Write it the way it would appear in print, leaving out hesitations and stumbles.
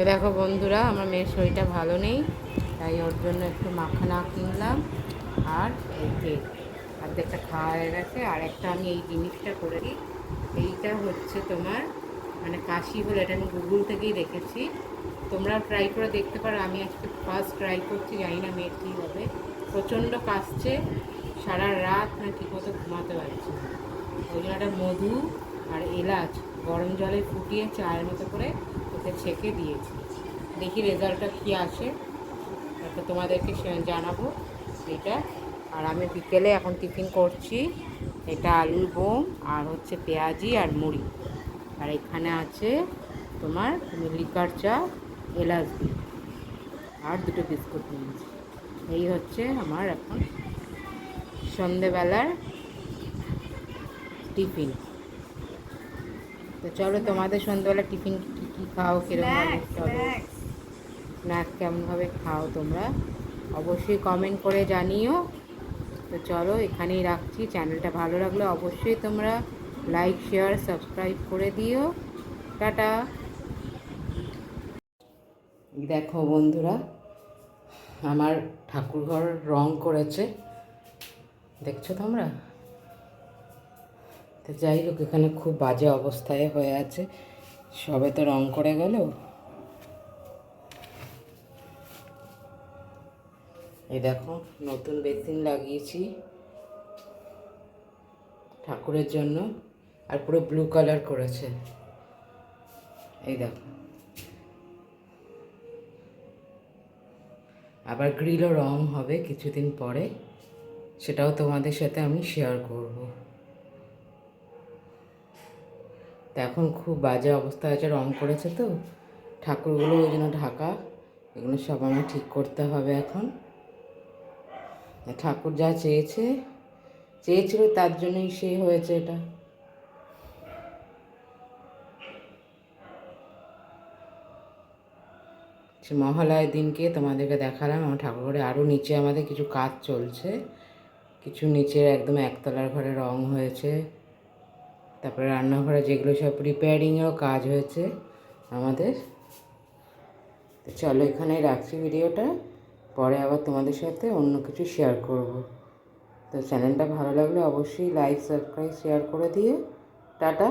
দেখো বন্ধুরা, আমার মেয়ের শরীরটা ভালো নেই, তাই ওর জন্য একটু মাখানা কিনলাম। আর এই কেক অর্ধেকটা খাওয়া হয়ে গেছে, আর একটা আমি এই জিনিসটা করে দিই। এইটা হচ্ছে তোমার মানে কাশি বলে, এটা আমি গুগল থেকেই দেখেছি। তোমরা ট্রাই করে দেখতে পারো। আমি আজকে ফার্স্ট ট্রাই করছি, জানি না মেয়ের কী হবে। প্রচণ্ড কাশছে, সারা রাত না ঠিকমতো ঘুমাতে পারছি না। ওই জন্য একটা মধু আর এলাচ গরম জলে ফুটিয়ে চায়ের মতো করে ওকে ছেঁকে দিয়েছি। দেখি রেজাল্টটা কী আসে, তারপর তোমাদেরকে জানাবো এটা। আর আমি বিকেলে এখন টিফিন করছি। এটা আলুর বোম আর হচ্ছে পেঁয়াজি আর মুড়ি। আর এখানে আছে তোমার লিকার চা, এলাচ দিয়ে, আর দুটো বিস্কুট নিয়েছি। এই হচ্ছে আমার এখন সন্ধেবেলার টিফিন। তো চলো, তোমাদের সন্ধ্যাবেলা টিফিন কী কী খাও, কীরকমভাবে চলো, স্ন্যাক্স কেমনভাবে খাও তোমরা অবশ্যই কমেন্ট করে জানিও। তো চলো, এখানেই রাখছি। চ্যানেলটা ভালো লাগলে অবশ্যই তোমরা লাইক, শেয়ার, সাবস্ক্রাইব করে দিও। টাটা। দেখো বন্ধুরা, আমার ঠাকুরঘর রং করেছে, দেখছো তোমরা? তো যাই হোক, এখানে খুব বাজে অবস্থায় হয়ে আছে, সবে তো রং করে গেল। এই দেখো, নতুন বেসিন লাগিয়েছি ঠাকুরের জন্য, আর পুরো ব্লু কালার করেছে। এই দেখো, আবার গ্রিলও রং হবে কিছুদিন পরে, সেটাও তোমাদের সাথে আমি শেয়ার করব। তো এখন খুব বাজে অবস্থা আছে, রং করেছে তো ঠাকুরগুলো, ওই জন্য ঢাকা, এগুলো সব আমার ঠিক করতে হবে এখন। ঠাকুর যা চেয়েছিল তার জন্যই সে হয়েছে এটা। সে মহালয়ের দিনকে তোমাদেরকে দেখালাম আমার ঠাকুরঘরে। আরও নিচে আমাদের কিছু কাজ চলছে, কিছু নিচের একদম একতলার ঘরে রং হয়েছে, তারপরে রান্নাঘরে যেগুলো সব রিপেয়ারিংয়েরও কাজ হয়েছে আমাদের। তো চলো, এখানেই রাখছি ভিডিওটা, পরে আবার তোমাদের সাথে অন্য কিছু শেয়ার করব। তো চ্যানেলটা ভালো লাগলে অবশ্যই লাইক, সাবস্ক্রাইব, শেয়ার করে দিও। টাটা।